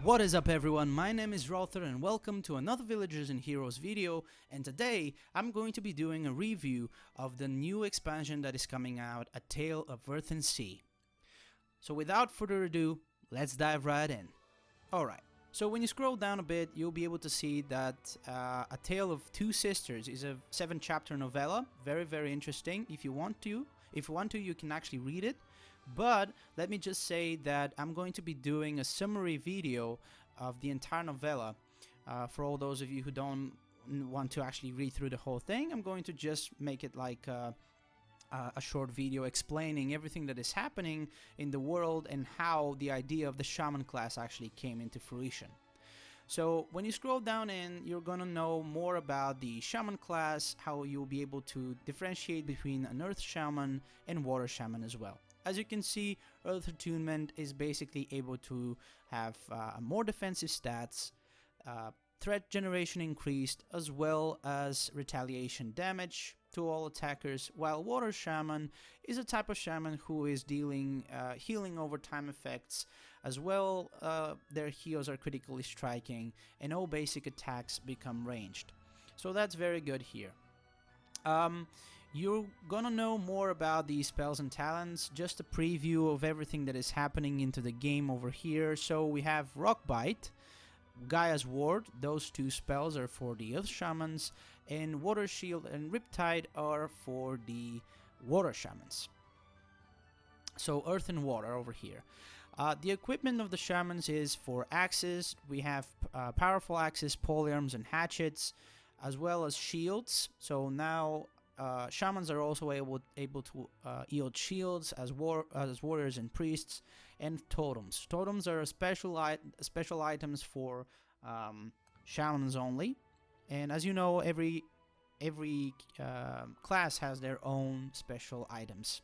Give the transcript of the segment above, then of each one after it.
What is up everyone, my name is Ralther and welcome to another Villagers and Heroes video, and today I'm going to be doing a review of the new expansion that is coming out, A Tale of Earth and Sea. So without further ado, let's dive right in. Alright, so when you scroll down a bit, you'll be able to see that A Tale of Two Sisters is a 7-chapter novella, very interesting. If you want to, you can actually read it. But let me just say that I'm going to be doing a summary video of the entire novella. For all those of you who don't want to actually read through the whole thing, I'm going to just make it like a short video explaining everything that is happening in the world and how the idea of the shaman class actually came into fruition. So when you scroll down in, you're gonna know more about the shaman class, how you'll be able to differentiate between an earth shaman and water shaman as well. As you can see, Earth Attunement is basically able to have more defensive stats, threat generation increased, as well as retaliation damage to all attackers, while Water Shaman is a type of shaman who is dealing healing over time effects, as well their heals are critically striking, and all basic attacks become ranged. So that's very good here. You're gonna know more about these spells and talents, just a preview of everything that is happening into the game over here. So we have Rock Bite, Gaia's Ward, those two spells are for the Earth Shamans, and Water Shield and Riptide are for the Water Shamans. So Earth and Water over here. The equipment of the Shamans is for axes. We have powerful axes, polearms, and hatchets, as well as shields. So now shamans are also able to yield shields as warriors and priests, and totems. Totems are special items for shamans only, and as you know, every class has their own special items.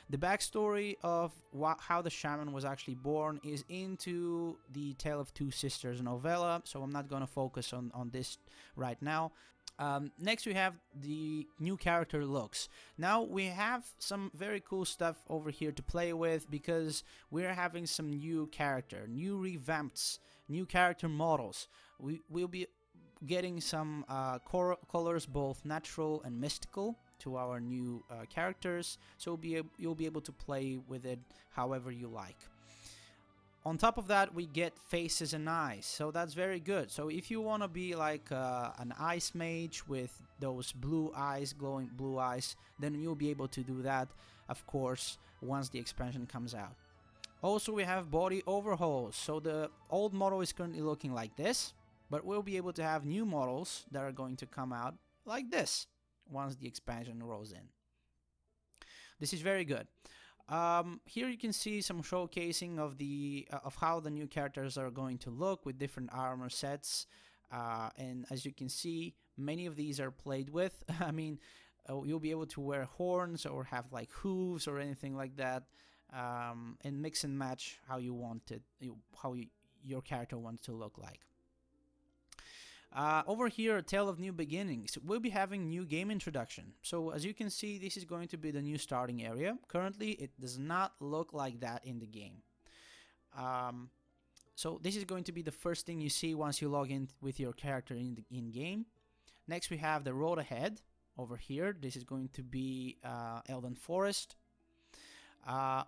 The backstory of how the shaman was actually born is into the Tale of Two Sisters novella, so I'm not going to focus on this right now. Next we have the new character looks. Now we have some very cool stuff over here to play with, because we're having some new character, new revamps, new character models. We'll be getting some colors, both natural and mystical, to our new characters, so you'll be able to play with it however you like. On top of that, we get faces and eyes, so that's very good. So if you want to be like an ice mage with those blue eyes, glowing blue eyes, then you'll be able to do that, of course, once the expansion comes out. Also, we have body overhauls. So the old model is currently looking like this, but we'll be able to have new models that are going to come out like this once the expansion rolls in. This is very good. Here you can see some showcasing of the of how the new characters are going to look with different armor sets, and as you can see, many of these are played with. I mean, you'll be able to wear horns or have like hooves or anything like that, and mix and match how you want it, your character wants to look like. Over here, A Tale of New Beginnings, we'll be having new game introduction. So as you can see, this is going to be the new starting area. Currently, it does not look like that in the game. So this is going to be the first thing you see once you log in with your character in game. Next, we have the road ahead over here. This is going to be Elden Forest.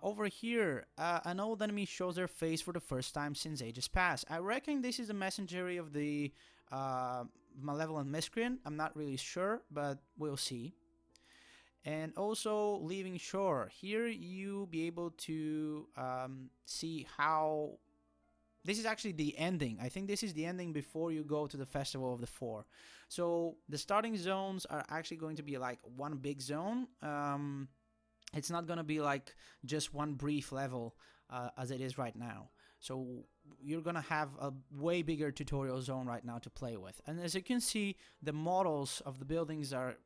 Over here, an old enemy shows their face for the first time since ages past. I reckon this is the messengery of the Malevolent Miscreant. I'm not really sure, but we'll see. And also Leaving Shore. Here you'll be able to see how this is actually the ending. I think this is the ending before you go to the Festival of the Four. So the starting zones are actually going to be like one big zone. It's not going to be like just one brief level as it is right now. So you're going to have a way bigger tutorial zone right now to play with. And as you can see, the models of the buildings are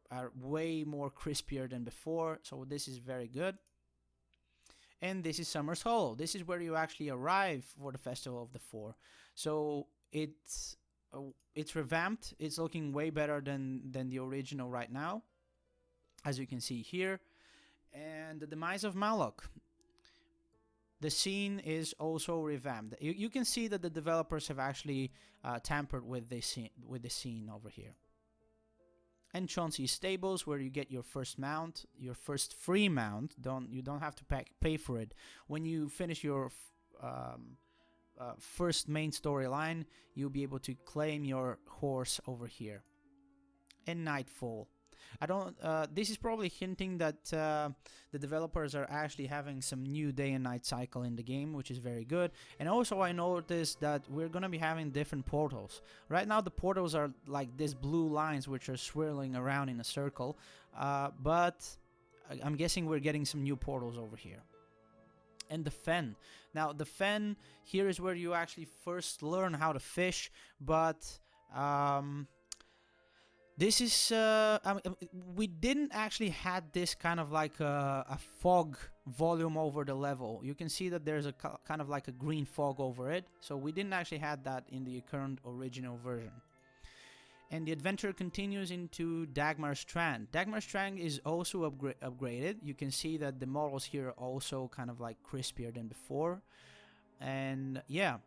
way more crispier than before. So this is very good. And this is Summer's Hollow. This is where you actually arrive for the Festival of the Four. So it's revamped. It's looking way better than the original right now, as you can see here. And the Demise of Malok. The scene is also revamped. You can see that the developers have actually tampered with the scene over here. And Chauncey Stables, where you get your first mount, your first free mount. You don't have to pay for it. When you finish your first main storyline, you'll be able to claim your horse over here. And Nightfall. I don't. This is probably hinting that the developers are actually having some new day and night cycle in the game, which is very good. And also, I noticed that we're gonna be having different portals. Right now, the portals are like these blue lines, which are swirling around in a circle. But I'm guessing we're getting some new portals over here. And the fen. Now, the fen here is where you actually first learn how to fish, but this is, we didn't actually had this kind of like a fog volume over the level. You can see that there's a kind of like a green fog over it. So we didn't actually had that in the current original version. And the adventure continues into Dagmar Strand. Dagmar Strand is also upgraded. You can see that the models here are also kind of like crispier than before. And yeah.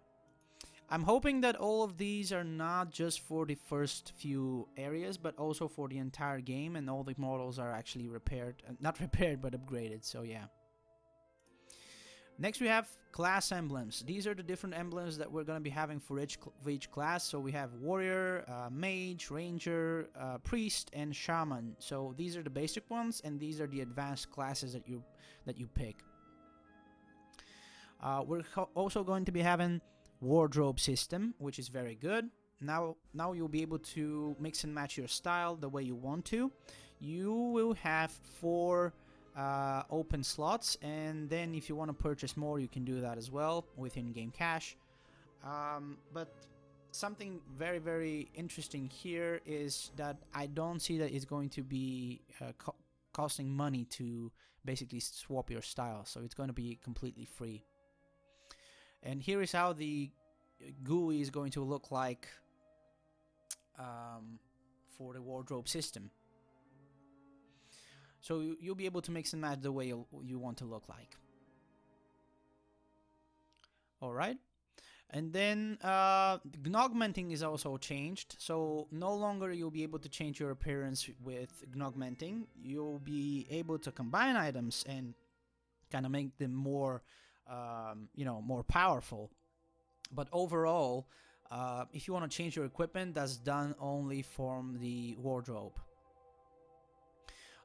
I'm hoping that all of these are not just for the first few areas, but also for the entire game, and all the models are actually repaired, not repaired, but upgraded, so yeah. Next we have class emblems. These are the different emblems that we're going to be having for each class. So we have warrior, mage, ranger, priest, and shaman. So these are the basic ones, and these are the advanced classes that you pick. We're also going to be having wardrobe system, which is very good. Now you'll be able to mix and match your style the way you want to. You will have 4 open slots, and then if you want to purchase more, you can do that as well with in-game cash. But something very, very interesting here is that I don't see that it's going to be costing money to basically swap your style, so it's going to be completely free. And here is how the GUI is going to look like for the wardrobe system. So you'll be able to mix and match the way you want to look like. Alright. And then augmenting is also changed. So no longer you'll be able to change your appearance with augmenting. You'll be able to combine items and kind of make them more more powerful. But overall, if you want to change your equipment, that's done only from the wardrobe.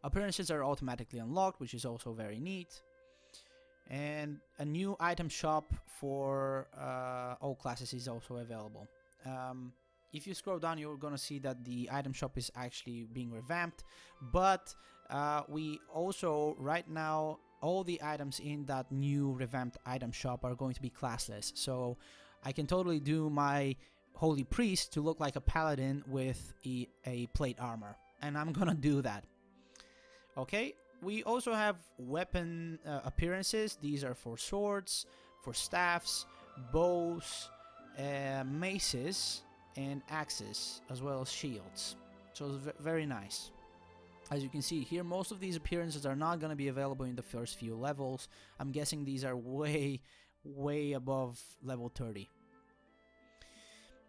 Appearances are automatically unlocked, which is also very neat. And a new item shop for all classes is also available. If you scroll down, you're going to see that the item shop is actually being revamped. But we also, right now, all the items in that new revamped item shop are going to be classless. So I can totally do my holy priest to look like a paladin with a plate armor. And I'm gonna do that. Okay, we also have weapon appearances. These are for swords, for staffs, bows, maces, and axes, as well as shields. So it's very nice. As you can see here, most of these appearances are not going to be available in the first few levels. I'm guessing these are way, way above level 30.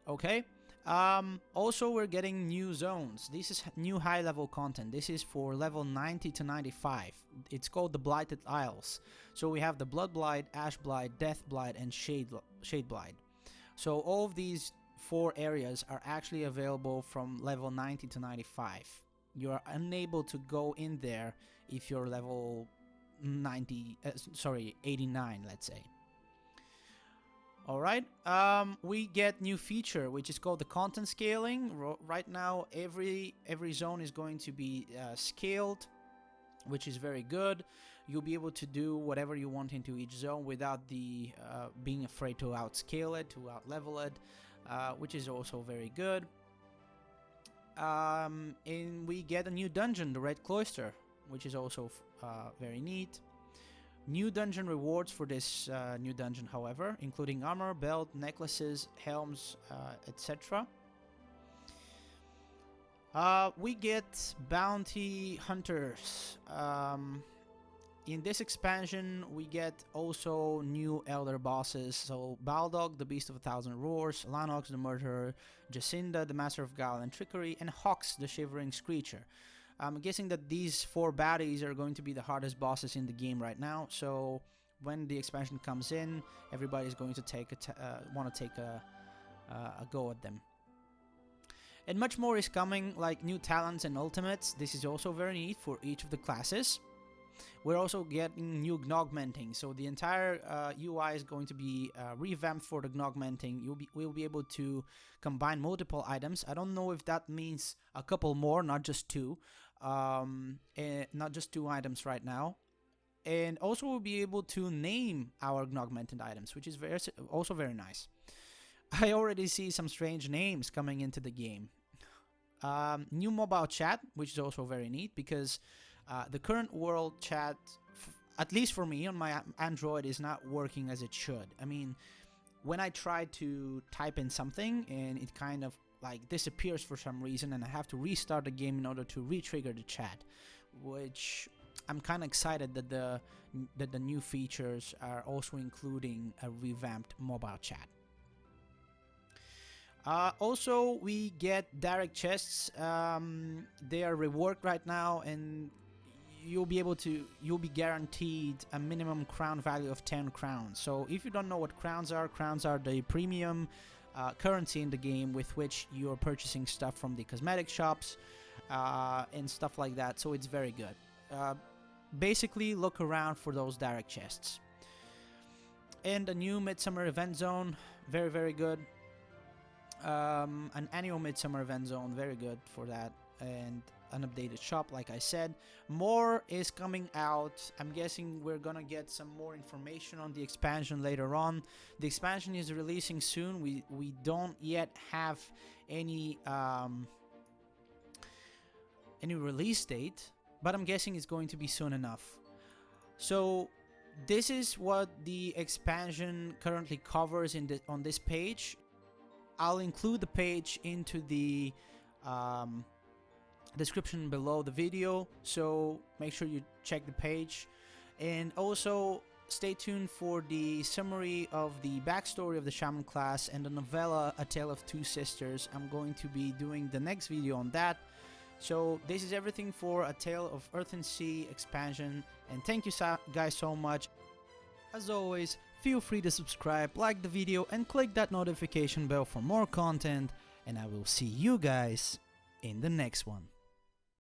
Okay. Also, we're getting new zones. This is new high-level content. This is for level 90 to 95. It's called the Blighted Isles. So we have the Blood Blight, Ash Blight, Death Blight, and Shade Blight. So all of these 4 areas are actually available from level 90 to 95. You are unable to go in there if you're level 89, let's say. Alright, we get new feature, which is called the content scaling. Right now, every zone is going to be scaled, which is very good. You'll be able to do whatever you want into each zone without being afraid to outscale it, to outlevel it, which is also very good. And we get a new dungeon, the Red Cloister, which is also very neat. New dungeon rewards for this new dungeon, however, including armor, belt, necklaces, helms, etc. We get bounty hunters. In this expansion, we get also new elder bosses. So Balrog, the Beast of a Thousand Roars, Lanox, the Murderer, Jacinda, the Master of Guile and Trickery, and Hox, the Shivering Screecher. I'm guessing that these 4 baddies are going to be the hardest bosses in the game right now. So when the expansion comes in, everybody's going to want to take a go at them. And much more is coming, like new talents and ultimates. This is also very neat for each of the classes. We're also getting new augmenting, so the entire UI is going to be revamped for the augmenting. We'll be able to combine multiple items. I don't know if that means a couple more, not just 2. Not just 2 items right now. And also we'll be able to name our augmented items, which is also very nice. I already see some strange names coming into the game. New mobile chat, which is also very neat, because the current world chat, at least for me on my Android, is not working as it should. I mean, when I try to type in something and it kind of like disappears for some reason, and I have to restart the game in order to re-trigger the chat, which I'm kind of excited that the new features are also including a revamped mobile chat. Also, we get direct chests. They are reworked right now, and you'll be guaranteed a minimum crown value of 10 crowns. So if you don't know what crowns are the premium currency in the game with which you're purchasing stuff from the cosmetic shops and stuff like that. So it's very good. Basically, look around for those direct chests. And a new Midsummer event zone, very, very good. An annual Midsummer event zone, very good for that. And an updated shop, like I said. More is coming out. I'm guessing we're gonna get some more information on the expansion later on. The expansion is releasing soon. We don't yet have any release date, but I'm guessing it's going to be soon enough. So this is what the expansion currently covers on this page. I'll include the page into the description below the video, so make sure you check the page. And also stay tuned for the summary of the backstory of the shaman class and the novella A Tale of Two Sisters. I'm going to be doing the next video on that. So this is everything for A Tale of Earth and Sea expansion, and thank you guys so much. As always, feel free to subscribe, like the video, and click that notification bell for more content, and I will see you guys in the next one.